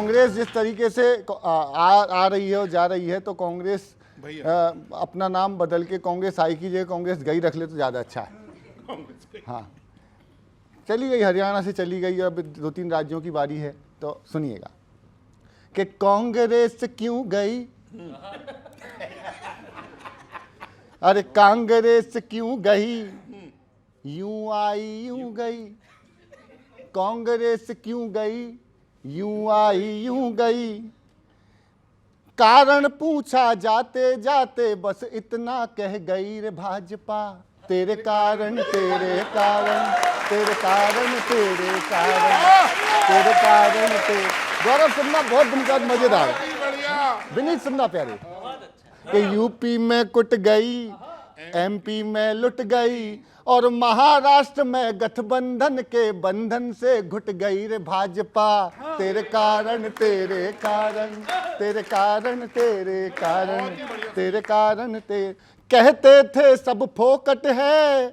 कांग्रेस जिस तरीके से आ रही है और जा रही है, तो कांग्रेस अपना नाम बदल के कांग्रेस आई की जगह कांग्रेस गई रख ले तो ज़्यादा अच्छा है। हाँ, चली गई, हरियाणा से चली गई, अब 2-3 राज्यों की बारी है। तो सुनिएगा कि कांग्रेस क्यों गई, अरे कांग्रेस क्यों गई, यूं आई यूं गई, कांग्रेस क्यों गई, यूं आई यूं गई। कारण पूछा जाते जाते बस इतना कह गई रे भाजपा, तेरे कारण तेरे कारण तेरे कारण तेरे कारण तेरे कारण तेरे। गौरव सुनना बहुत दिलचस्प मजेदार, विनीत सुनना प्यारे, कि यूपी में कुट गई, एमपी में लुट गई और महाराष्ट्र में गठबंधन के बंधन से घुट गई रे भाजपा, तेरे कारण तेरे कारण तेरे कारण तेरे कारण तेरे कारण तेरे। कहते थे सब फोकट है,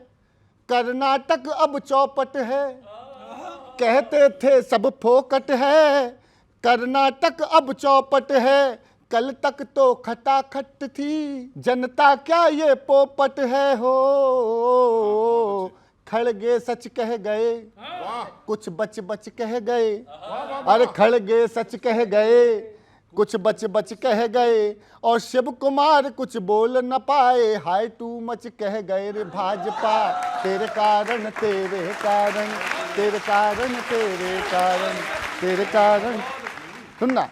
कर्नाटक अब चौपट है, कहते थे सब फोकट है, कर्नाटक अब चौपट है। कल तक तो खटाखट थी जनता, क्या ये पोपट है हो। खड़गे सच कह गए, कुछ बच बच कह गए, अरे खड़गे सच कह गए, कुछ बच बच कह गए और शिव कुमार कुछ बोल न पाए, हाय टू मच कह गए रे भाजपा, तेरे कारण तेरे कारण तेरे कारण तेरे कारण तेरे कारण। सुनना,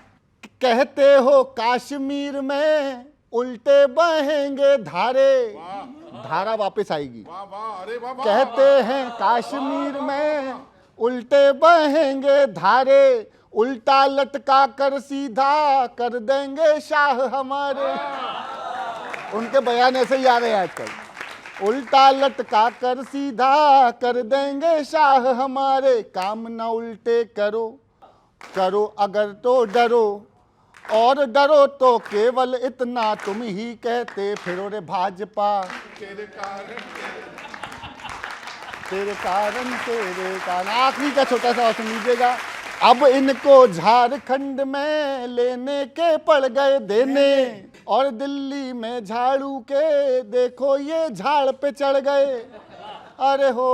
कहते हो कश्मीर में उल्टे बहेंगे धारे, धारा वापस आएगी। कहते हैं कश्मीर में उल्टे बहेंगे धारे, उल्टा लटका कर सीधा कर देंगे शाह हमारे। उनके बयान ऐसे ही आ रहे हैं आजकल, उल्टा लटका कर सीधा कर देंगे शाह हमारे। काम ना उल्टे करो, करो अगर तो डरो, और डरो तो केवल इतना तुम ही कहते फिरो रे भाजपा, तेरे कारण तेरे कारण तेरे कारण। आखिरी का छोटा सा और सुन लीजिएगा, अब इनको झारखंड में लेने के पड़ गए देने, और दिल्ली में झाड़ू के देखो ये झाड़ पे चढ़ गए। अरे हो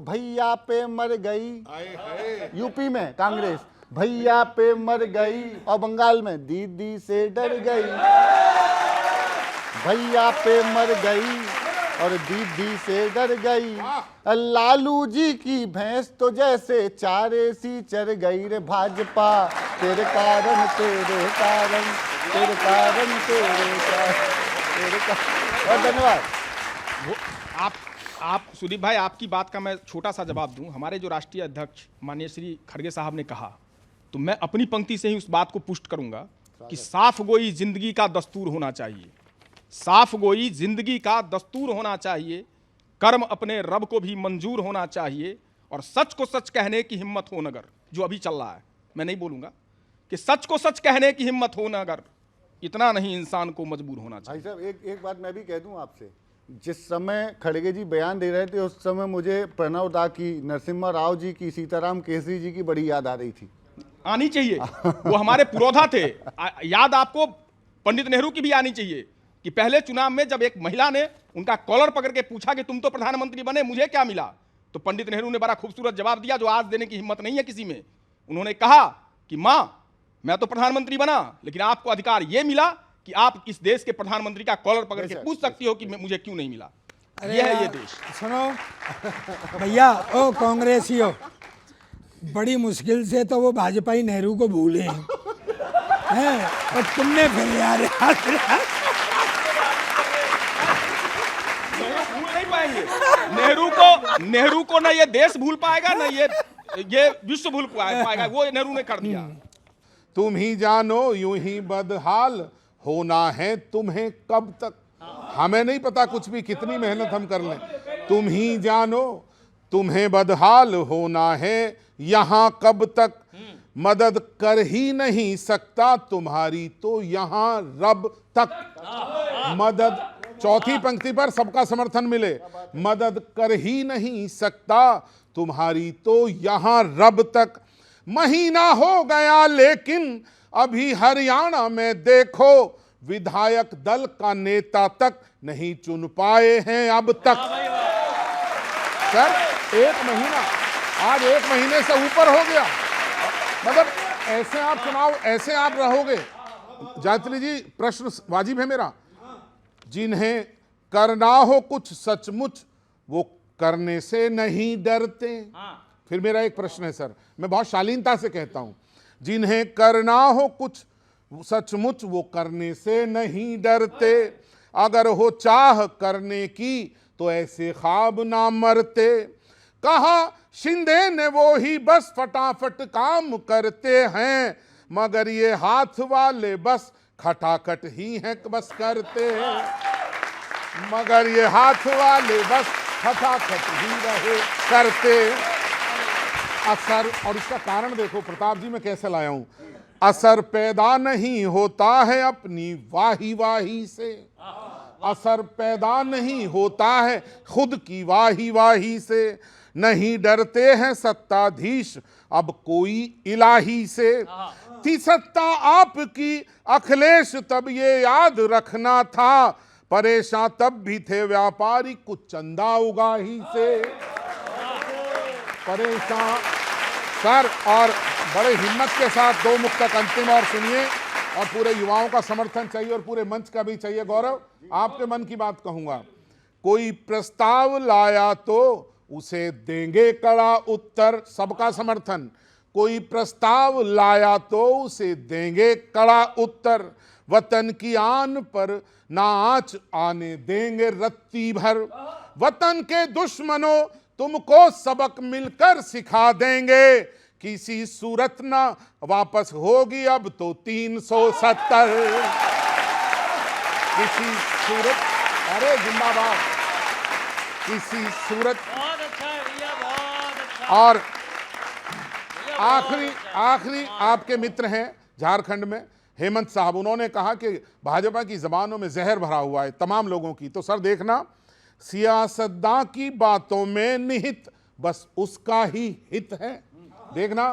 भैया पे मर गई, यूपी में कांग्रेस भैया पे मर गई, और बंगाल में दीदी से डर गई। भैया पे मर गई और दीदी से डर गई, लालू जी की भैंस तो जैसे चारे सी चर गई रे भाजपा, तेरे कारण तेरे कारण तेरे कारण तेरे कारण तेरे कारण। और धन्यवाद। आप सुदीप भाई, आपकी बात का मैं छोटा सा जवाब दूं। हमारे जो राष्ट्रीय अध्यक्ष माननीय श्री खड़गे साहब ने कहा, तो मैं अपनी पंक्ति से ही उस बात को पुष्ट करूंगा कि साफ गोई जिंदगी का दस्तूर होना चाहिए, साफ गोई जिंदगी का दस्तूर होना चाहिए, कर्म अपने रब को भी मंजूर होना चाहिए, और सच को सच कहने की हिम्मत हो नगर, जो अभी चल रहा है, मैं नहीं बोलूंगा कि सच को सच कहने की हिम्मत हो नगर, इतना नहीं इंसान को मजबूर होना चाहिए। भाई साहब, एक बात मैं भी कह दूं आपसे, जिस समय खड़गे जी बयान दे रहे थे उस समय मुझे प्रणव दा की, नरसिम्हा राव जी की, सीताराम केसरी जी की बड़ी याद आ रही थी। आनी चाहिए, वो हमारे पुरोधा थे। याद आपको पंडित नेहरू की भी आनी चाहिए कि पहले चुनाव में जब एक महिला ने उनका कॉलर पकड़ के पूछा कि तुम तो प्रधानमंत्री बने, मुझे क्या मिला, तो पंडित नेहरू ने बड़ा खूबसूरत जवाब दिया जो आज देने की हिम्मत नहीं है किसी में। उन्होंने कहा कि मां, मैं तो प्रधानमंत्री बना, लेकिन आपको अधिकार यह मिला कि आप इस देश के प्रधानमंत्री का कॉलर पकड़ के पूछ सकती हो कि मुझे क्यों नहीं मिला। यह है ये देश। सुनो भैया, ओ कांग्रेसियों, बड़ी मुश्किल से तो वो भाजपाई नेहरू को भूले हैं, और तुमने फिर यार भूल नहीं पाएंगे नेहरू को ना ये देश भूल पाएगा, ना ये विश्व भूल पाएगा। वो नेहरू ने कर दिया। तुम ही जानो यूं ही बदहाल होना है तुम्हें कब तक, हमें नहीं पता कुछ भी, कितनी मेहनत हम कर लें। तुम ही जानो तुम्हें बदहाल होना है यहां कब तक, मदद कर ही नहीं सकता तुम्हारी तो यहां रब तक। मदद, चौथी पंक्ति पर सबका समर्थन मिले, मदद कर ही नहीं सकता तुम्हारी तो यहां रब तक। महीना हो गया लेकिन अभी हरियाणा में देखो विधायक दल का नेता तक नहीं चुन पाए हैं अब तक। सर 1 महीना, आज 1 महीने से ऊपर हो गया। मतलब ऐसे आप चुनाव, ऐसे आप रहोगे। जायत्री जी, प्रश्न वाजिब है मेरा। जिन्हें करना हो कुछ सचमुच वो करने से नहीं डरते। फिर मेरा एक प्रश्न है सर, मैं बहुत शालीनता से कहता हूं, जिन्हें करना हो कुछ सचमुच वो करने से नहीं डरते। अगर हो चाह करने की तो ऐसे ख्वाब ना मरते। कहा शिंदे ने वो ही बस फटाफट काम करते हैं, मगर ये हाथ वाले बस खटाखट ही हैं बस करते हैं, मगर ये हाथ वाले बस खटाखट ही रहे करते। असर, और इसका कारण देखो प्रताप जी मैं कैसे लाया हूं, असर पैदा नहीं होता है अपनी वाही वाही से, असर पैदा नहीं होता है खुद की वाही वाही से। नहीं डरते हैं सत्ताधीश अब कोई इलाही से। थी सत्ता आपकी अखिलेश तब ये याद रखना था, परेशान तब भी थे व्यापारी कुछ चंदा उगाही से। परेशान सर, और बड़े हिम्मत के साथ 2 मुक्तक अंतिम और सुनिए, और पूरे युवाओं का समर्थन चाहिए और पूरे मंच का भी चाहिए। गौरव, आपके मन की बात कहूंगा। कोई प्रस्ताव लाया तो उसे देंगे कड़ा उत्तर, सबका समर्थन। कोई प्रस्ताव लाया तो उसे देंगे कड़ा उत्तर, वतन की आन पर ना आंच आने देंगे रत्ती भर। वतन के दुश्मनों तुमको सबक मिलकर सिखा देंगे, किसी सूरत ना वापस होगी अब तो 370। किसी सूरत, अरे जिंदाबाद, किसी सूरत। बहुत अच्छा है भैया, बहुत अच्छा। और आखिरी आपके मित्र हैं झारखंड में हेमंत साहब, उन्होंने कहा कि भाजपा की जबानों में जहर भरा हुआ है तमाम लोगों की। तो सर देखना, सियासतदां की बातों में निहित बस उसका ही हित है। देखना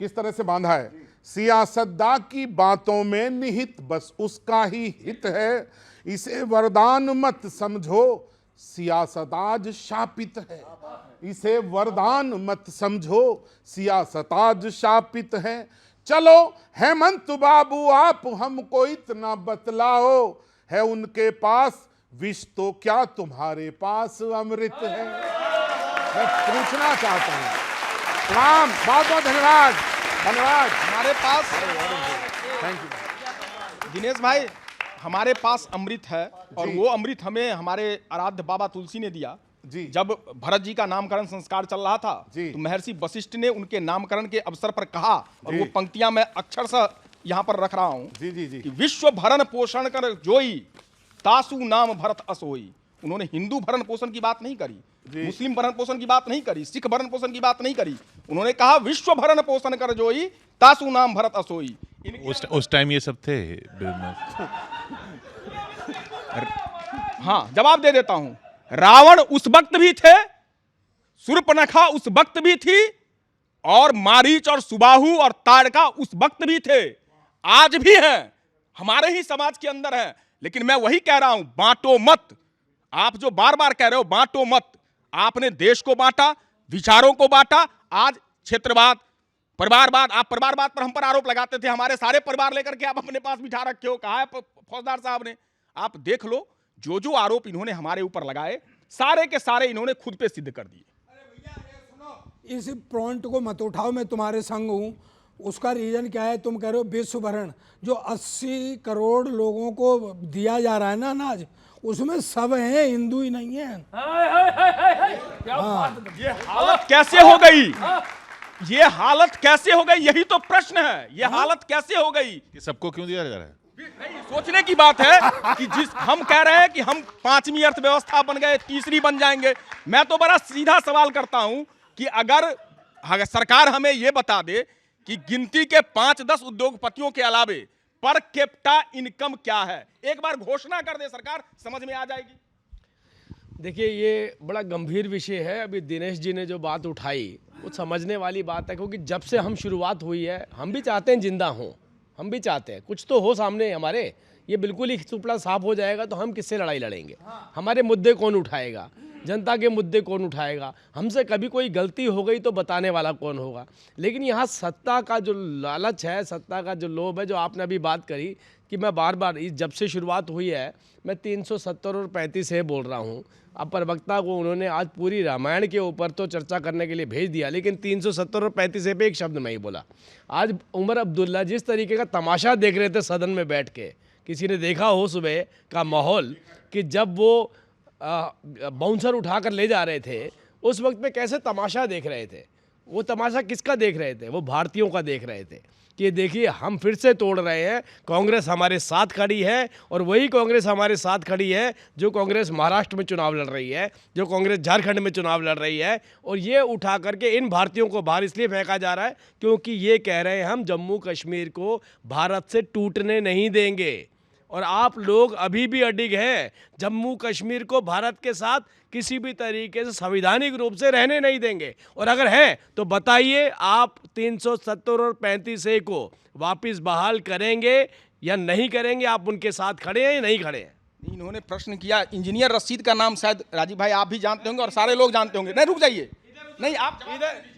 किस तरह से बांधा है, सियासतदां की बातों में निहित बस उसका ही हित है। इसे वरदान मत समझो सियासत आज शापित है, इसे वरदान मत समझो सियासत आज शापित है। चलो हेमंत बाबू आप हमको इतना बतलाओ, है उनके पास विष तो क्या तुम्हारे पास अमृत है। मैं पूछना चाहता हूं, प्रणाम, बहुत बहुत धन्यवाद, धन्यवाद। हमारे पास, थैंक यू दिनेश भाई, हमारे पास अमृत है, और वो अमृत हमें हमारे आराध्य बाबा तुलसी ने दिया। जी। जब भरत जी का नामकरण संस्कार चल रहा था, जी। तो महर्षि वशिष्ठ ने उनके नामकरण के अवसर पर कहा, और जी। वो पंक्तियां मैं अक्षरशः यहाँ पर रख रहा हूँ, जी जी जी कि विश्व भरण पोषण कर जोई तासु नाम भरत असोई। उन्होंने हिंदू भरण पोषण की बात नहीं करी, मुस्लिम भरण पोषण की बात नहीं करी, सिख भरण पोषण की बात नहीं करी, उन्होंने कहा विश्व भरण पोषण कर जोई तासु नाम भरत असोई। उस टाइम ये सब थे। हाँ, जवाब दे देता हूं। रावण उस वक्त भी थे, शूर्पणखा उस वक्त भी थी, और मारीच और सुबाहु और ताड़का उस वक्त भी थे, आज भी हैं, हमारे ही समाज के अंदर हैं। लेकिन मैं वही कह रहा हूं, बांटो मत। आप जो बार बार कह रहे हो बांटो मत, आपने देश को बांटा, विचारों को बांटा। आज क्षेत्रवाद, परिवारवाद, आप परिवारवाद पर हम पर आरोप लगाते थे, हमारे सारे परिवार लेकर के आप अपने पास बिठा रखे हो। कहा है फौजदार साहब ने, आप देख लो, जो जो आरोप इन्होंने हमारे ऊपर लगाए, सारे के सारे इन्होंने खुद पे सिद्ध कर दिए। इस पॉइंट को मत उठाओ, मैं तुम्हारे संग हूँ। उसका रीजन क्या है? तुम कह रहे हो विश्व भरण, जो 80 करोड़ लोगों को दिया जा रहा है ना अनाज, उसमें सब हैं, हिंदू ही नहीं है। ये हालत कैसे हो गई? ये हालत कैसे हो गई? यही तो प्रश्न है, ये हालत कैसे हो गई? ये सबको क्यों दिया जा रहा है? नहीं, सोचने की बात है कि जिस हम कह रहे हैं कि हम 5वीं अर्थव्यवस्था बन गए, 3री बन जाएंगे। मैं तो बड़ा सीधा सवाल करता हूं कि अगर सरकार हमें यह बता दे कि गिनती के 5-10 उद्योगपतियों के अलावे पर कैपिटा इनकम क्या है, एक बार घोषणा कर दे सरकार, समझ में आ जाएगी। देखिए, ये बड़ा गंभीर विषय है। अभी दिनेश जी ने जो बात उठाई वो समझने वाली बात है, क्योंकि जब से हम शुरुआत हुई है हम भी चाहते हैं जिंदा हों, हम भी चाहते हैं कुछ तो हो सामने हमारे। ये बिल्कुल ही सुपड़ा साफ हो जाएगा तो हम किससे लड़ाई लड़ेंगे? हमारे मुद्दे कौन उठाएगा? जनता के मुद्दे कौन उठाएगा? हमसे कभी कोई गलती हो गई तो बताने वाला कौन होगा? लेकिन यहाँ सत्ता का जो लालच है, सत्ता का जो लोभ है, जो आपने अभी बात करी कि मैं बार बार जब से शुरुआत हुई है मैं 370 और 35 से बोल रहा हूँ। अब प्रवक्ता को उन्होंने आज पूरी रामायण के ऊपर तो चर्चा करने के लिए भेज दिया, लेकिन 370 और 35 पे एक शब्द नहीं बोला। आज उमर अब्दुल्ला जिस तरीके का तमाशा देख रहे थे सदन में बैठ के, किसी ने देखा हो सुबह का माहौल कि जब वो बाउंसर उठाकर ले जा रहे थे उस वक्त में कैसे तमाशा देख रहे थे। वो तमाशा किसका देख रहे थे? वो भारतीयों का देख रहे थे कि देखिए हम फिर से तोड़ रहे हैं, कांग्रेस हमारे साथ खड़ी है। और वही कांग्रेस हमारे साथ खड़ी है जो कांग्रेस महाराष्ट्र में चुनाव लड़ रही है, जो कांग्रेस झारखंड में चुनाव लड़ रही है। और ये उठा करके इन भारतीयों को बाहर इसलिए फेंका जा रहा है क्योंकि ये कह रहे हैं हम जम्मू कश्मीर को भारत से टूटने नहीं देंगे। और आप लोग अभी भी अडिग हैं, जम्मू कश्मीर को भारत के साथ किसी भी तरीके से संवैधानिक रूप से रहने नहीं देंगे। और अगर हैं तो बताइए आप 370 और 35A को वापस बहाल करेंगे या नहीं करेंगे? आप उनके साथ खड़े हैं या नहीं खड़े हैं? इन्होंने प्रश्न किया, इंजीनियर रशीद का नाम शायद राजीव भाई आप भी जानते होंगे और सारे लोग जानते होंगे। नहीं रुक जाइए, नहीं आप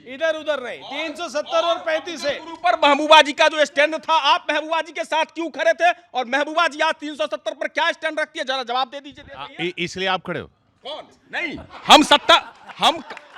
इधर उधर नहीं, 370 और 35 है। ऊपर महबूबा जी का जो स्टैंड था, आप महबूबा जी के साथ क्यों खड़े थे? और महबूबा जी आज 370 पर क्या स्टैंड रखती है? जरा जवाब दे दीजिए। इसलिए आप खड़े हो? कौन? नहीं,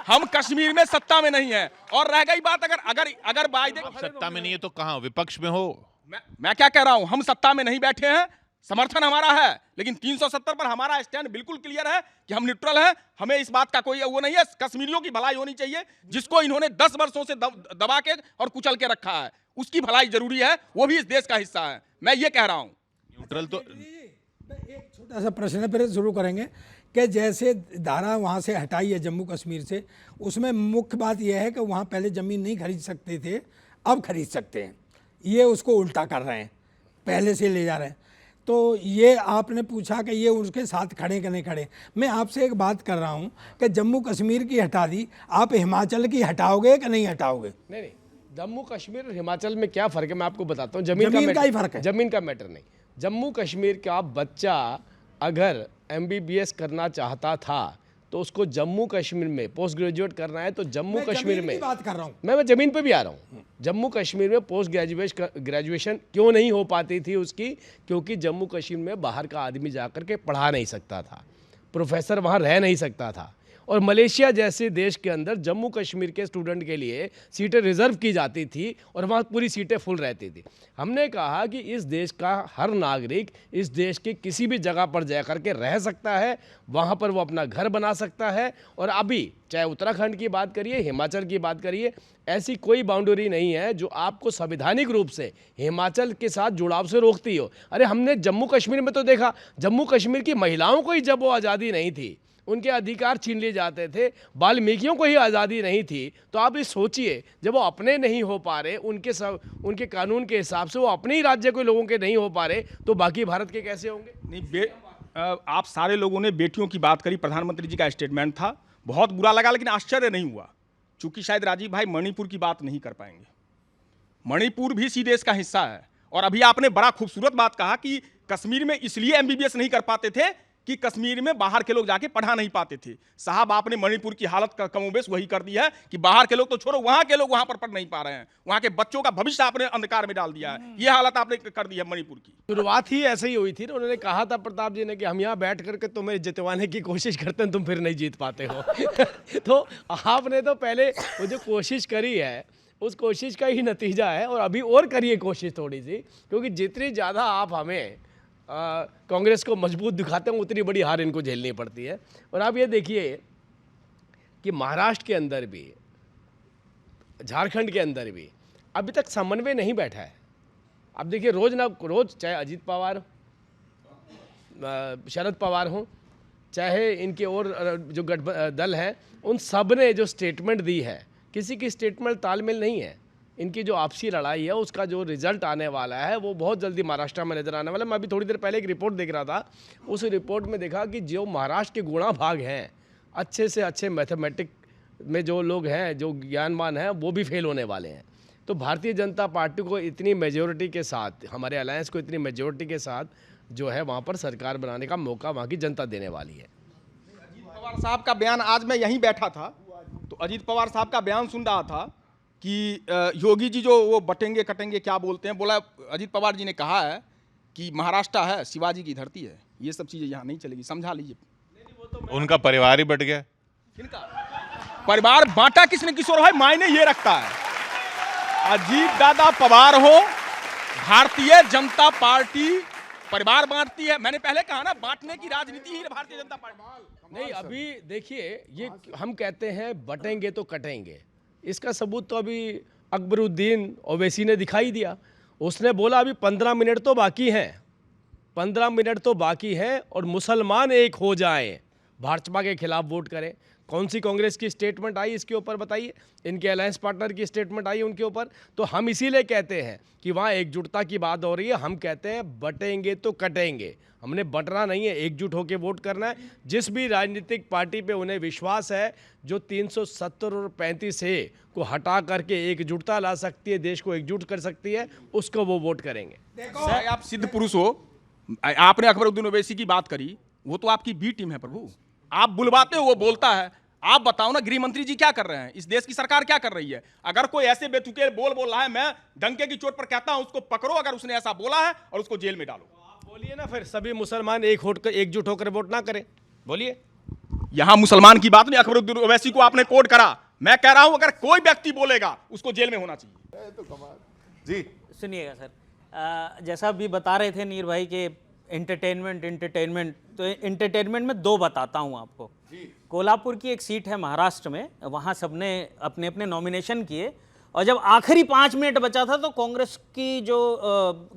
हम कश्मीर में सत्ता में नहीं है। और रह गई बात, अगर वायदे सत्ता में नहीं है तो कहाँ? विपक्ष में हो? मैं क्या कह रहा हूं, हम सत्ता में नहीं बैठे हैं, समर्थन हमारा है, लेकिन 370 पर हमारा स्टैंड बिल्कुल क्लियर है कि हम न्यूट्रल हैं। हमें इस बात का कोई वो नहीं है। कश्मीरियों की भलाई होनी चाहिए, जिसको इन्होंने 10 वर्षों से दबा के और कुचल के रखा है, उसकी भलाई जरूरी है। वो भी इस देश का हिस्सा है, मैं ये कह रहा हूं। न्यूट्रल तो एक छोटा सा प्रश्न है, फिर शुरू करेंगे कि जैसे धारा वहाँ से हटाई है जम्मू कश्मीर से, उसमें मुख्य बात यह है कि वहाँ पहले ज़मीन नहीं खरीद सकते थे, अब खरीद सकते हैं। ये उसको उल्टा कर रहे हैं, पहले से ले जा रहे हैं। तो ये आपने पूछा कि ये उसके साथ खड़े कि नहीं खड़े। मैं आपसे एक बात कर रहा हूँ कि जम्मू कश्मीर की हटा दी, आप हिमाचल की हटाओगे कि नहीं हटाओगे? नहीं, जम्मू कश्मीर और हिमाचल में क्या फ़र्क है मैं आपको बताता हूँ। जमीन का ही फ़र्क है, ज़मीन का मैटर नहीं। जम्मू कश्मीर का बच्चा अगर MBBS करना चाहता था तो उसको जम्मू कश्मीर में पोस्ट ग्रेजुएट करना है तो जम्मू कश्मीर में, बात कर रहा हूँ मैं ज़मीन पे भी आ रहा हूँ। जम्मू कश्मीर में पोस्ट ग्रेजुएशन क्यों नहीं हो पाती थी उसकी? क्योंकि जम्मू कश्मीर में बाहर का आदमी जाकर के पढ़ा नहीं सकता था, प्रोफेसर वहाँ रह नहीं सकता था। और मलेशिया जैसे देश के अंदर जम्मू कश्मीर के स्टूडेंट के लिए सीटें रिजर्व की जाती थी और वहाँ पूरी सीटें फुल रहती थी। हमने कहा कि इस देश का हर नागरिक इस देश के किसी भी जगह पर जा कर के रह सकता है, वहाँ पर वो अपना घर बना सकता है। और अभी चाहे उत्तराखंड की बात करिए, हिमाचल की बात करिए, ऐसी कोई बाउंड्री नहीं है जो आपको संवैधानिक रूप से हिमाचल के साथ जुड़ाव से रोकती हो। अरे हमने जम्मू कश्मीर में तो देखा, जम्मू कश्मीर की महिलाओं को ही जब वो आज़ादी नहीं थी, उनके अधिकार छीन लिए जाते थे, वाल्मीकियों को ही आज़ादी नहीं थी, तो आप ये सोचिए जब वो अपने नहीं हो पा रहे, उनके कानून के हिसाब से वो अपने ही राज्य के लोगों के नहीं हो पा रहे, तो बाकी भारत के कैसे होंगे? नहीं, आप सारे लोगों ने बेटियों की बात करी, प्रधानमंत्री जी का स्टेटमेंट था, बहुत बुरा लगा, लेकिन आश्चर्य नहीं हुआ, क्योंकि शायद राजीव भाई मणिपुर की बात नहीं कर पाएंगे। मणिपुर भी इसी देश का हिस्सा है। और अभी आपने बड़ा खूबसूरत बात कहा कि कश्मीर में इसलिए MBBS नहीं कर पाते थे कि कश्मीर में बाहर के लोग जाके पढ़ा नहीं पाते थे। साहब आपने मणिपुर की हालत का कमोबेश वही कर दी है कि बाहर के लोग तो छोड़ो, वहां के लोग वहां पर पढ़ नहीं पा रहे हैं, वहां के बच्चों का भविष्य आपने अंधकार में डाल दिया है। ये हालत आपने कर दी है मणिपुर की। शुरुआत ही ऐसे ही हुई थी ना, उन्होंने कहा था प्रताप जी ने कि हम यहाँ बैठ करके तुम्हें जितवाने की कोशिश करते हैं, तुम फिर नहीं जीत पाते हो। तो आपने तो पहले वो जो कोशिश करी है उस कोशिश का ही नतीजा है। और अभी और करिए कोशिश थोड़ी सी, क्योंकि जितनी ज़्यादा आप हमें कांग्रेस को मजबूत दिखाते हैं उतनी बड़ी हार इनको झेलनी पड़ती है। और आप ये देखिए कि महाराष्ट्र के अंदर भी, झारखंड के अंदर भी अभी तक समन्वय नहीं बैठा है। अब देखिए रोज चाहे अजीत पवार, शरद पवार हों, चाहे इनके और जो दल हैं, उन सब ने जो स्टेटमेंट दी है, किसी की स्टेटमेंट तालमेल नहीं है। इनकी जो आपसी लड़ाई है उसका जो रिजल्ट आने वाला है वो बहुत जल्दी महाराष्ट्र में नजर आने वाला है। मैं अभी थोड़ी देर पहले एक रिपोर्ट देख रहा था, उस रिपोर्ट में देखा कि जो महाराष्ट्र के गुणा भाग हैं, अच्छे से अच्छे मैथमेटिक में जो लोग हैं, जो ज्ञानवान हैं, वो भी फेल होने वाले हैं। तो भारतीय जनता पार्टी को इतनी मेजोरिटी के साथ, हमारे अलायंस को इतनी मेजोरिटी के साथ जो है वहाँ पर सरकार बनाने का मौका वहाँ की जनता देने वाली है। अजीत पवार साहब का बयान, आज मैं यहीं बैठा था तो अजीत पवार साहब का बयान सुन रहा था कि योगी जी जो वो बटेंगे कटेंगे क्या बोलते हैं, बोला अजीत पवार जी ने कहा है कि महाराष्ट्र है, शिवाजी की धरती है, ये सब चीज़ें यहाँ नहीं चलेगी, समझा लीजिए। उनका परिवार ही बट गया। किनका परिवार बांटा किसने किशोर भाई? मायने ये रखता है, अजीत दादा पवार हो, भारतीय जनता पार्टी परिवार बांटती है। मैंने पहले कहा ना, बांटने की राजनीति ही भारतीय जनता पार्टी। नहीं, अभी देखिए, ये हम कहते हैं बटेंगे तो कटेंगे, इसका सबूत तो अभी अकबरुद्दीन ओवैसी ने दिखाई दिया। उसने बोला अभी 15 मिनट तो बाकी हैं, 15 मिनट तो बाकी हैं और मुसलमान एक हो जाएं, भाजपा के खिलाफ वोट करें। कौन सी कांग्रेस की स्टेटमेंट आई इसके ऊपर बताइए? इनके अलायंस पार्टनर की स्टेटमेंट आई उनके ऊपर। तो हम इसीलिए कहते हैं कि वहाँ एकजुटता की बात हो रही है। हम कहते हैं बटेंगे तो कटेंगे, हमने बटना नहीं है, एकजुट होकर वोट करना है। जिस भी राजनीतिक पार्टी पे उन्हें विश्वास है, जो 370 और 35 है को हटा करके एकजुटता ला सकती है, देश को एकजुट कर सकती है, उसको वो वोट करेंगे। सर, आप सिद्ध पुरुष हो, आपने अकबरुद्दीन ओवैसी की बात करी, वो तो आपकी बी टीम है प्रभु, आप बुलवाते हो वो बोलता है। आप बताओ ना, गृह मंत्री जी क्या कर रहे हैं, इस देश की सरकार क्या कर रही है? अगर कोई ऐसे बेतुके बोल रहा है, मैं डंके की चोट पर कहता हूं उसको पकड़ो, अगर उसने ऐसा बोला है, और उसको जेल में डालो। आप बोलिए ना, फिर सभी मुसलमान एकजुट होकर वोट ना करें, बोलिए। यहां मुसलमान की बात नहीं, अकबरुद्दीन ओवैसी को आपने कोड करा। मैं कह रहा हूं अगर कोई व्यक्ति बोलेगा उसको जेल में होना चाहिए। जी सुनिएगा सर, जैसा अभी बता रहे थे नीर भाई के एंटरटेनमेंट, तो एंटरटेनमेंट में दो बताता हूँ आपको। कोल्हापुर की एक सीट है महाराष्ट्र में, वहाँ सबने अपने अपने नॉमिनेशन किए और जब आखिरी 5 मिनट बचा था तो कांग्रेस की जो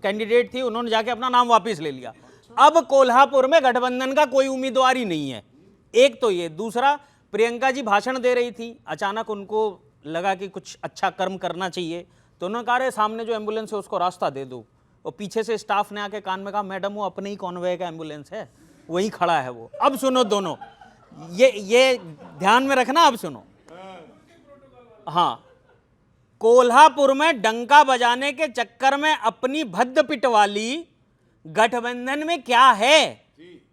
कैंडिडेट थी उन्होंने जाके अपना नाम वापस ले लिया। अब कोल्हापुर में गठबंधन का कोई उम्मीदवार ही नहीं है। एक तो ये, दूसरा प्रियंका जी भाषण दे रही थी, अचानक उनको लगा कि कुछ अच्छा कर्म करना चाहिए, तो उन्होंने कहा सामने जो एम्बुलेंस है उसको रास्ता दे दो, और पीछे से स्टाफ ने आके कान में कहा मैडम वो अपने ही कॉन्वॉय का एम्बुलेंस है, वहीं खड़ा है वो। अब सुनो दोनों, ये ध्यान में रखना, अब सुनो। हाँ, कोल्हापुर में डंका बजाने के चक्कर में अपनी भद्द पिटवाली, गठबंधन में क्या है?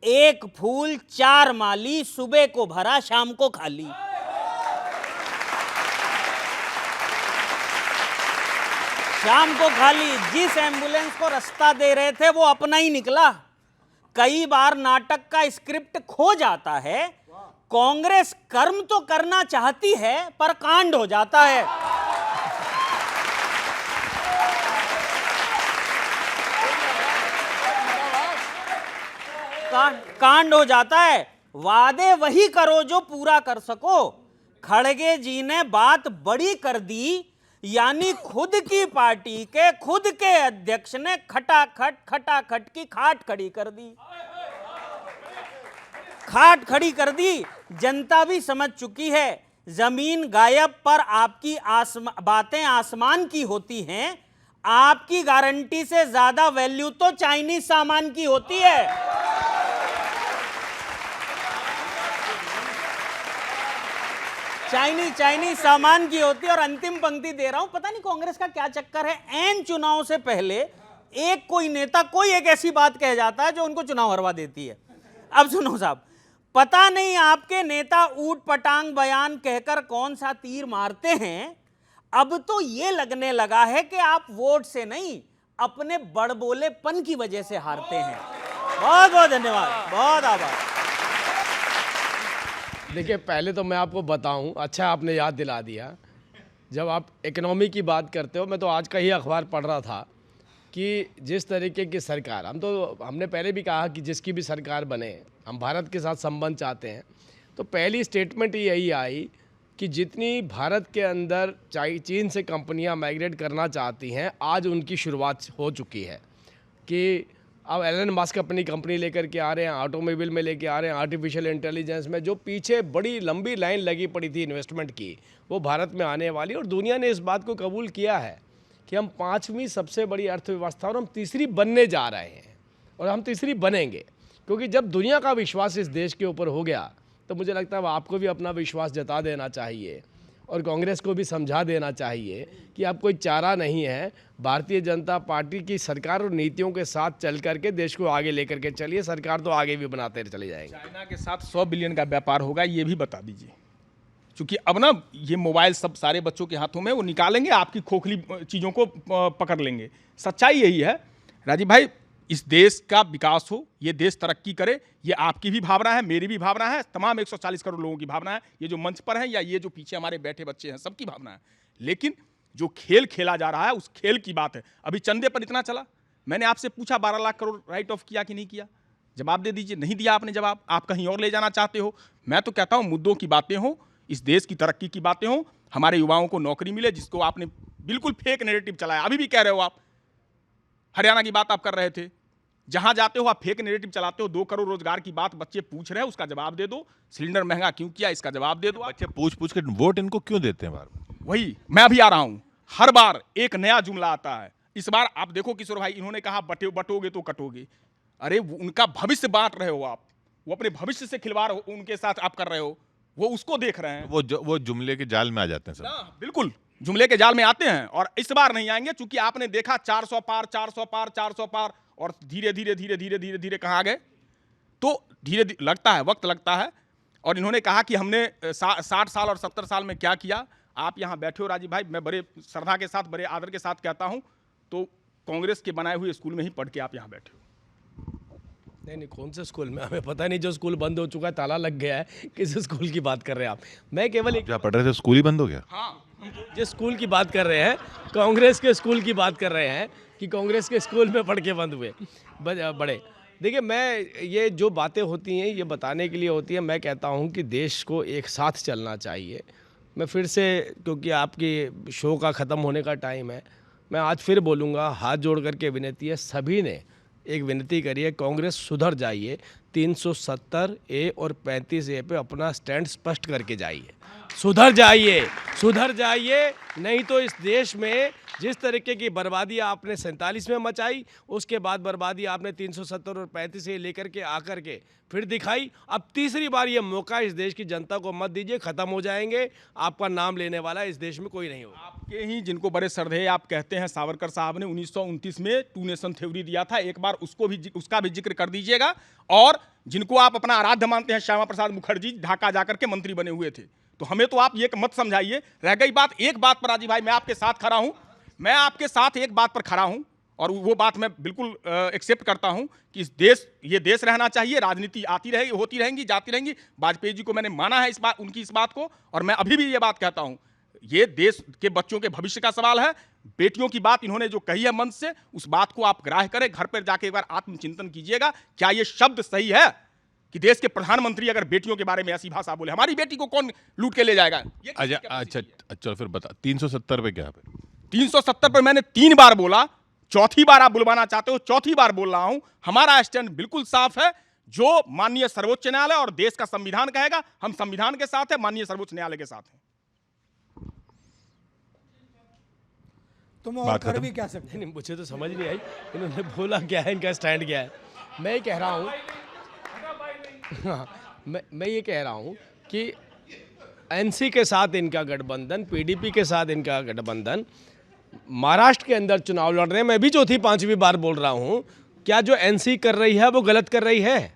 एक फूल 4 माली, सुबह को भरा शाम को खाली। शाम को खाली। जिस एम्बुलेंस को रास्ता दे रहे थे वो अपना ही निकला। कई बार नाटक का स्क्रिप्ट खो जाता है। कांग्रेस कर्म तो करना चाहती है पर कांड हो जाता है। कांड हो जाता है। वादे वही करो जो पूरा कर सको। खड़गे जी ने बात बड़ी कर दी, यानी खुद की पार्टी के खुद के अध्यक्ष ने खटाखट की खाट खड़ी कर दी। खाट खड़ी कर दी। जनता भी समझ चुकी है, जमीन गायब पर आपकी बातें आसमान की होती हैं। आपकी गारंटी से ज्यादा वैल्यू तो चाइनीज सामान की होती है। चाइनीज सामान की होती है। और अंतिम पंक्ति दे रहा हूं, पता नहीं कांग्रेस का क्या चक्कर है, एन चुनाव से पहले एक कोई नेता कोई एक ऐसी बात कह जाता है जो उनको चुनाव हरवा देती है। अब सुनो साहब, पता नहीं आपके नेता ऊट पटांग बयान कहकर कौन सा तीर मारते हैं। अब तो ये लगने लगा है कि आप वोट से नहीं, अपने बड़बोलेपन की वजह से हारते हैं। बहुत बहुत धन्यवाद, बहुत आभार। देखिए, पहले तो मैं आपको बताऊं, अच्छा आपने याद दिला दिया। जब आप इकोनॉमी की बात करते हो, मैं तो आज का ही अखबार पढ़ रहा था कि जिस तरीके की सरकार, हमने पहले भी कहा कि जिसकी भी सरकार बने, हम भारत के साथ संबंध चाहते हैं। तो पहली स्टेटमेंट यही आई कि जितनी भारत के अंदर चीन से कंपनियां माइग्रेट करना चाहती हैं, आज उनकी शुरुआत हो चुकी है। कि अब एलन मस्क अपनी कंपनी लेकर के आ रहे हैं, ऑटोमोबाइल में लेके आ रहे हैं, आर्टिफिशियल इंटेलिजेंस में जो पीछे बड़ी लंबी लाइन लगी पड़ी थी इन्वेस्टमेंट की, वो भारत में आने वाली। और दुनिया ने इस बात को कबूल किया है कि हम 5वीं सबसे बड़ी अर्थव्यवस्था और हम तीसरी बनने जा रहे हैं, और हम तीसरी बनेंगे। क्योंकि जब दुनिया का विश्वास इस देश के ऊपर हो गया, तो मुझे लगता है आपको भी अपना विश्वास जता देना चाहिए और कांग्रेस को भी समझा देना चाहिए कि अब कोई चारा नहीं है। भारतीय जनता पार्टी की सरकार और नीतियों के साथ चल करके देश को आगे लेकर के चलिए, सरकार तो आगे भी बनाते चले जाएंगे। चाइना के साथ 100 बिलियन का व्यापार होगा, ये भी बता दीजिए, क्योंकि अब ना ये मोबाइल सब सारे बच्चों के हाथों में, वो निकालेंगे, आपकी खोखली चीज़ों को पकड़ लेंगे। सच्चाई यही है राजीव भाई, इस देश का विकास हो, ये देश तरक्की करे, ये आपकी भी भावना है, मेरी भी भावना है, तमाम 140 करोड़ लोगों की भावना है, ये जो मंच पर है या ये जो पीछे हमारे बैठे बच्चे हैं, सबकी भावना है। लेकिन जो खेल खेला जा रहा है उस खेल की बात है। अभी चंदे पर इतना चला, मैंने आपसे पूछा 12 लाख करोड़ राइट ऑफ किया कि नहीं किया, जवाब दे दीजिए। नहीं दिया आपने जवाब, आप कहीं और ले जाना चाहते हो। मैं तो कहता हूँ मुद्दों की बातें हो, इस देश की तरक्की की बातें हो, हमारे युवाओं को नौकरी मिले, जिसको आपने बिल्कुल फेक नैरेटिव चलाया, अभी भी कह रहे हो आप। हरियाणा की बात आप कर रहे थे, जहां जाते हो आप फेक नैरेटिव चलाते हो। 2 करोड़ रोजगार की बात बच्चे पूछ रहे हैं, उसका जवाब दे दो। सिलेंडर महंगा क्यों किया, इसका जवाब दे दो। बच्चे पूछ पूछ के वोट इनको क्यों देते हैं बार बार? वही मैं अभी आ रहा हूं, हर बार एक नया जुमला आता है। इस बार आप देखो किशोर भाई, इन्होंने कहा बटोगे तो कटोगे। अरे उनका भविष्य बांट रहे हो आप, वो अपने भविष्य से खिलवाड़ उनके साथ आप कर रहे हो, वो उसको देख रहे हैं। वो जुमले के जाल में आ जाते हैं सब। ना, बिल्कुल जुमले के जाल में आते हैं, और इस बार नहीं आएंगे, क्योंकि आपने देखा 400 पार 400 पार 400 पार, और धीरे धीरे धीरे धीरे धीरे धीरे कहाँ आ गए। तो धीरे धीरे लगता है, वक्त लगता है। और इन्होंने कहा कि हमने 60 साल और 70 साल में क्या किया। आप यहाँ बैठे हो राजीव भाई, मैं बड़े श्रद्धा के साथ, बड़े आदर के साथ कहता हूँ, तो कांग्रेस के बनाए हुए स्कूल में ही पढ़ के आप यहाँ बैठे हो। नहीं, कौन से स्कूल में, हमें पता नहीं। जो स्कूल बंद हो चुका है, ताला लग गया है, किस स्कूल की बात कर रहे हैं आप? मैं केवल एक, जहाँ पढ़ रहे थे स्कूल ही बंद हो गया। हाँ, जिस स्कूल की बात कर रहे हैं, कांग्रेस के स्कूल की बात कर रहे हैं कि कांग्रेस के स्कूल में पढ़ के बंद हुए बड़े। देखिए, मैं ये जो बातें होती हैं ये बताने के लिए होती है। मैं कहता हूँ कि देश को एक साथ चलना चाहिए। मैं फिर से, क्योंकि आपकी शो का ख़त्म होने का टाइम है, मैं आज फिर बोलूँगा, हाथ जोड़ करके विनती है, सभी ने एक विनती करी है, कांग्रेस सुधर जाइए। 370 ए और 35 ए पे अपना स्टैंड स्पष्ट करके जाइए। सुधर जाइए, सुधर जाइए, नहीं तो इस देश में जिस तरीके की बर्बादी आपने 47 में मचाई, उसके बाद बर्बादी आपने 370 और 35 से लेकर के आकर के फिर दिखाई। अब तीसरी बार ये मौका इस देश की जनता को मत दीजिए, ख़त्म हो जाएंगे। आपका नाम लेने वाला इस देश में कोई नहीं होगा। आपके ही जिनको बड़े श्रद्धेय आप कहते हैं, सावरकर साहब ने 1929 में 2 नेशन थ्योरी दिया था, एक बार उसका भी जिक्र कर दीजिएगा। और जिनको आप अपना आराध्य मानते हैं, श्यामा प्रसाद मुखर्जी ढाका जाकर के मंत्री बने हुए थे। तो हमें तो आप ये मत समझाइए। रह गई बात एक बात पर राजीव भाई, मैं आपके साथ खड़ा हूं, मैं आपके साथ एक बात पर खड़ा हूं, और वो बात मैं बिल्कुल एक्सेप्ट करता हूं कि ये देश रहना चाहिए। राजनीति आती रहेगी, होती रहेंगी, जाती रहेंगी। वाजपेयी जी को मैंने माना है उनकी इस बात को, और मैं अभी भी ये बात कहता हूं, ये देश के बच्चों के भविष्य का सवाल है। बेटियों की बात इन्होंने जो कही है मंच से, उस बात को आप ग्राह्य करें, घर पर जाके एक बार आत्मचिंतन कीजिएगा, क्या ये शब्द सही है कि देश के प्रधानमंत्री अगर बेटियों के बारे में ऐसी भाषा बोले? हमारी बेटी को कौन लूट के ले जाएगा? अच्छा फिर बता, 370 पे क्या है? 370 पर मैंने 3 बार बोला, चौथी बार आप बुलवाना चाहते हो, चौथी बार बोल रहा हूं। हमारा स्टैंड बिल्कुल साफ है। जो माननीय सर्वोच्च न्यायालय और देश का संविधान कहेगा, हम संविधान के साथ हैं, माननीय सर्वोच्च न्यायालय के साथ हैं। तुम और कर भी क्या सकते? नहीं, मुझे तो समझ नहीं आई इन्होंने बोला क्या है, इनका स्टैंड क्या है। मैं ये कह रहा हूँ मैं ये कह रहा हूँ कि एनसी के साथ इनका गठबंधन, पीडीपी के साथ इनका गठबंधन, महाराष्ट्र के अंदर चुनाव लड़ रहे हैं। मैं भी चौथी पांचवी बार बोल रहा हूँ, क्या जो एनसी कर रही है वो गलत कर रही है,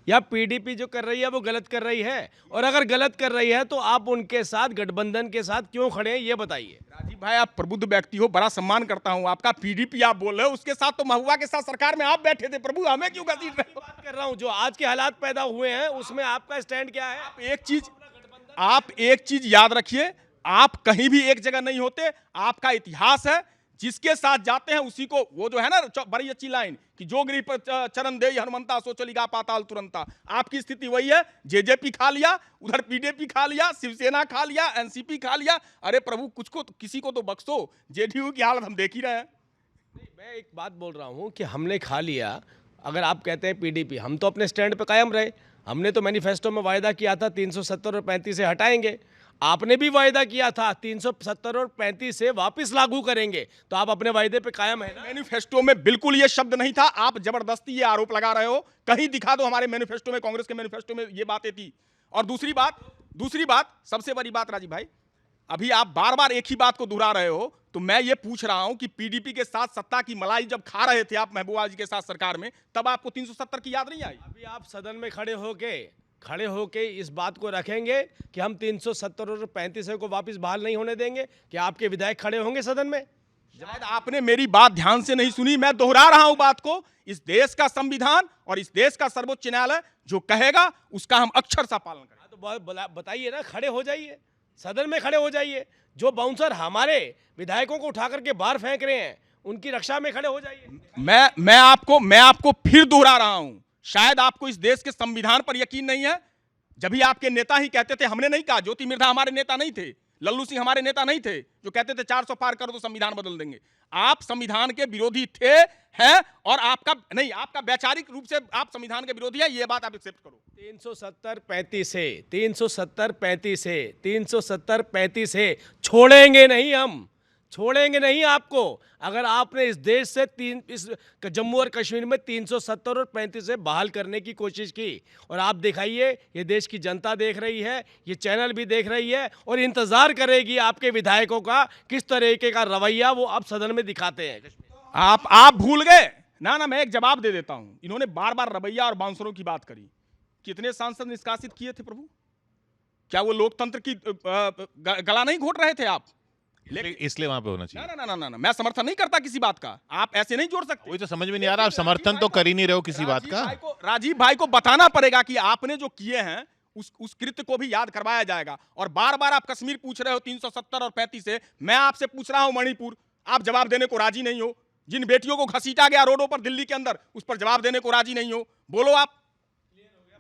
या पीडीपी जो कर रही है वो गलत कर रही है? और अगर गलत कर रही है तो आप उनके साथ, गठबंधन के साथ क्यों खड़े हैं, ये बताइए। राजीव भाई, आप प्रबुद्ध व्यक्ति हो, बड़ा सम्मान करता हूं आपका। पीडीपी आप बोल रहे हो, उसके साथ तो महुआ के साथ सरकार में आप बैठे थे प्रभु, हमें क्यों घसीट रहे हो? बात कर रहा हूँ, जो आज के हालात पैदा हुए हैं उसमें आपका स्टैंड क्या है? आप एक चीज याद रखिए, आप कहीं भी एक जगह नहीं होते। आपका इतिहास है, जिसके साथ जाते हैं उसी को, वो जो है ना बड़ी अच्छी लाइन कि जो गिरी पर चरण दे हनुमंता, सो चलिगा पाताल तुरंता। आपकी स्थिति वही है। जेजेपी खा लिया, उधर पीडीपी खा लिया, शिवसेना खा लिया, एनसीपी खा लिया। अरे प्रभु, कुछ को किसी को तो बख्शो। जेडीयू की हालत हम देख ही रहे हैं। मैं एक बात बोल रहा हूँ कि हमने खा लिया। अगर आप कहते हैं पीडीपी, हम तो अपने स्टैंड पे कायम रहे। हमने तो मैनिफेस्टो में वायदा किया था 370 और 35 से हटाएंगे। आपने भी वायदा किया था 370 और 35 से वापस लागू करेंगे। तो आप अपने वायदे पे कायम है ना? मैनिफेस्टो में बिल्कुल ये शब्द नहीं था। आप जबरदस्ती ये आरोप लगा रहे हो। कहीं दिखा दो हमारे मैनिफेस्टो में, कांग्रेस के मैनिफेस्टो में ये बातें थी। और दूसरी बात सबसे बड़ी बात राजीव भाई, अभी आप बार बार एक ही बात को दोहरा रहे हो, तो मैं ये पूछ रहा हूं कि पीडीपी के साथ सत्ता की मलाई जब खा रहे थे आप महबूबा जी के साथ सरकार में, तब आपको 370 की याद नहीं आई? अभी आप सदन में खड़े होके इस बात को रखेंगे कि हम 370 और 35 को वापस बहाल नहीं होने देंगे? क्या आपके विधायक खड़े होंगे सदन में? शायद आपने मेरी बात ध्यान से नहीं सुनी, मैं दोहरा रहा हूं बात को। इस देश का संविधान और इस देश का सर्वोच्च न्यायालय जो कहेगा उसका हम अक्षर सा पालन करेंगे। तो बताइए ना, खड़े हो जाइए, सदन में खड़े हो जाइए। जो बाउंसर हमारे विधायकों को उठा करके बाहर फेंक रहे हैं, उनकी रक्षा में खड़े हो जाइए। मैं आपको फिर दोहरा रहा हूं, शायद आपको इस देश के संविधान पर यकीन नहीं है। जब भी आपके नेता ही कहते थे, हमने नहीं कहा, ज्योति मिर्धा हमारे नेता नहीं थे, लल्लू सिंह हमारे नेता नहीं थे, जो कहते थे 400 पार कर दो संविधान बदल देंगे। आप संविधान के विरोधी थे, हैं, और आपका वैचारिक रूप से आप संविधान के विरोधी है, ये बात आप एक्सेप्ट करो। 370-35 है, छोड़ेंगे नहीं, हम छोड़ेंगे नहीं आपको। अगर आपने इस देश से इस जम्मू और कश्मीर में 370 और 35 से बहाल करने की कोशिश की, और आप दिखाइए, ये देश की जनता देख रही है, ये चैनल भी देख रही है, और इंतजार करेगी आपके विधायकों का किस तरीके का रवैया वो अब सदन में दिखाते हैं। आप भूल गए ना, मैं एक जवाब दे देता हूं। इन्होंने बार बार रवैया और बाउंसरों की बात करी। कितने सांसद निष्कासित किए थे प्रभु? क्या वो लोकतंत्र की गला नहीं घोट रहे थे आप? इसलिए वहां पे होना चाहिए। ना, मैं समर्थन नहीं करता किसी बात का, आप ऐसे नहीं जोड़ सकते। कोई तो समझ में नहीं आ रहा, आप समर्थन तो कर ही नहीं रहे हो किसी बात का। राजीव भाई को बताना पड़ेगा कि आपने जो किए हैं उस कृत्य को भी याद करवाया जाएगा। और बार बार आप कश्मीर पूछ रहे हो 370 और 35 से, मैं आपसे पूछ रहा हूं मणिपुर, आप जवाब देने को राजी नहीं हो। जिन बेटियों को घसीटा गया रोडों पर दिल्ली के अंदर, उस पर जवाब देने को राजी नहीं हो। बोलो आप।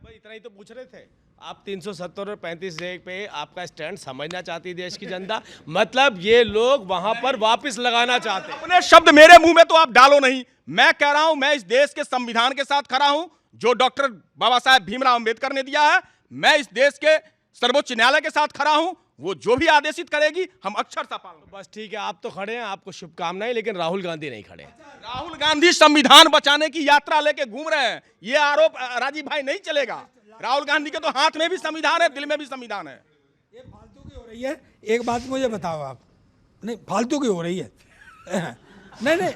भाई इतना ही तो पूछ रहे थे आप। 370 और 35 पे आपका स्टैंड समझना चाहती देश की जनता, मतलब ये लोग वहां पर वापस लगाना चाहते हैं। अपने शब्द मेरे मुंह में तो आप डालो नहीं। मैं कह रहा हूं, मैं इस देश के संविधान के साथ खड़ा हूं जो डॉक्टर बाबा साहेब भीमराव अंबेडकर ने दिया है। मैं इस देश के सर्वोच्च न्यायालय के साथ खड़ा हूं, वो जो भी आदेशित करेगी हम अक्षर सा पालन करेंगे। बस ठीक है, आप तो खड़े हैं, आपको शुभकामनाएं, लेकिन राहुल गांधी नहीं खड़े। राहुल गांधी संविधान बचाने की यात्रा लेके घूम रहे हैं, ये आरोप राजीव भाई नहीं चलेगा। राहुल गांधी के तो हाथ में भी संविधान है, दिल में भी संविधान है। ये फालतू की हो रही है। एक बात मुझे बताओ आप, नहीं फालतू की हो रही है नहीं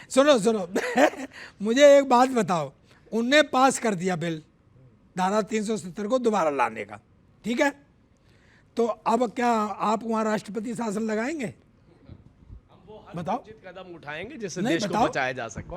सुनो मुझे एक बात बताओ, उनने पास कर दिया बिल धारा 370 को दोबारा लाने का, ठीक है? तो अब क्या आप वहाँ राष्ट्रपति शासन लगाएंगे? बताओ। कदम उठाएंगे जिससे नहीं, देश को बताओ। बचाया जा सके।